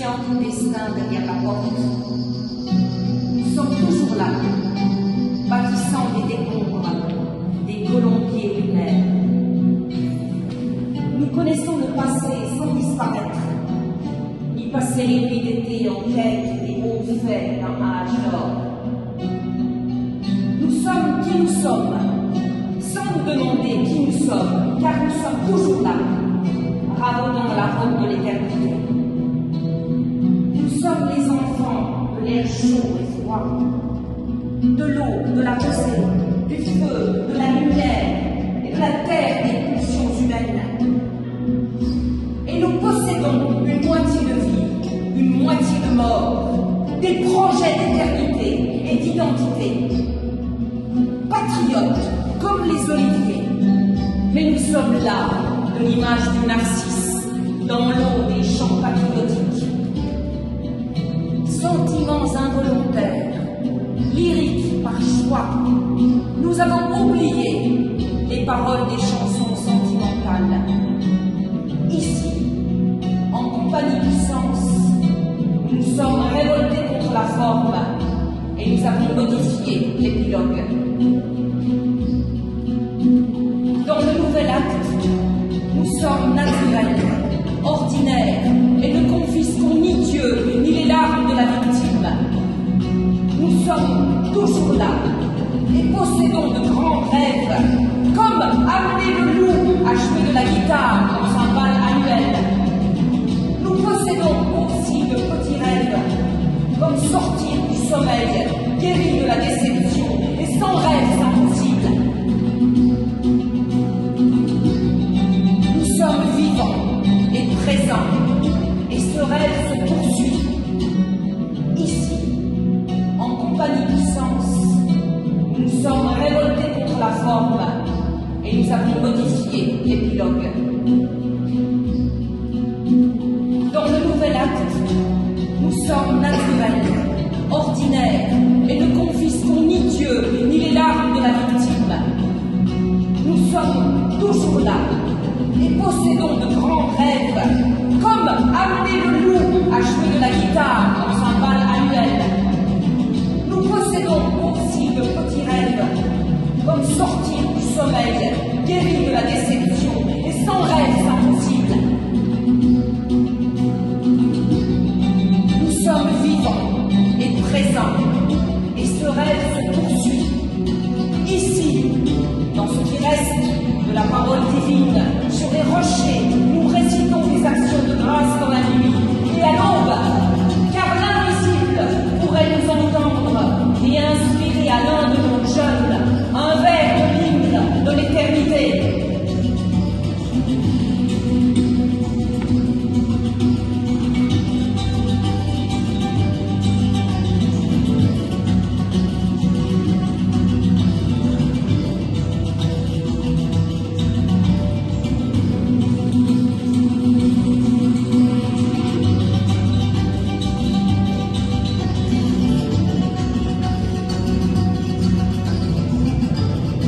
cherchant ton destin derrière la porte. Nous sommes toujours là, bâtissant des décombres, des colombiers lunaires. Nous connaissons le passé sans disparaître, ni passer les nuits d'été en quête des hauts faits d'un âge d'or. Nous sommes qui nous sommes, sans nous demander qui nous sommes, car nous sommes toujours là, ravaudant la robe de l'éternité. Nous sommes les enfants de l'air chaud et froid, de l'eau, de la rosée, du feu, de la lumière et de la terre des pulsions humaines. Et nous possédons une moitié de vie, une moitié de mort, des projets d'éternité et d'identité. Patriotes comme les oliviers, mais nous sommes là de l'image du narcisse dans l'eau des chants patriotiques. Sentiments involontaires, lyriques par choix, nous avons oublié les paroles des chansons sentimentales. Ici, en compagnie du sens, nous nous sommes révoltés contre la forme et nous avons modifié l'épilogue. Dans le nouvel acte, nous sommes naturels, ordinaires, et ne confisquons ni Dieu, ni les larmes de la victime. Nous sommes toujours là, et possédons de grands rêves, comme amener le loup à jouer de la guitare dans un bal annuel. Nous possédons aussi de petits rêves, comme sortir du sommeil, guéri de la déception, et sans rêves impossibles. Nous sommes vivants et présents, et ce rêve se poursuit. Ici, en compagnie du sens, nous sommes révoltés contre la forme, et nous avons modifié l'épilogue. Dans le nouvel acte, nous sommes naturels, ordinaires, et ne confisquons ni Dieu, ni les larmes de la victime. Nous sommes toujours là, et possédons de grands rêves, comme amener le loup à jouer de la guitare dans un bal annuel. Nous possédons aussi de petits rêves, comme sortir du sommeil, guéri de la déception, et sans rêves impossibles. Nous sommes vivants et présents, et ce rêve se poursuit. Ici, dans ce qui reste de la parole divine, sur les rochers, nous récitons des actions de grâce dans la nuit et à l'aube, car l'invisible pourrait nous entendre et inspirer à l'un de nos jeunes un vers de l'hymne de l'éternité.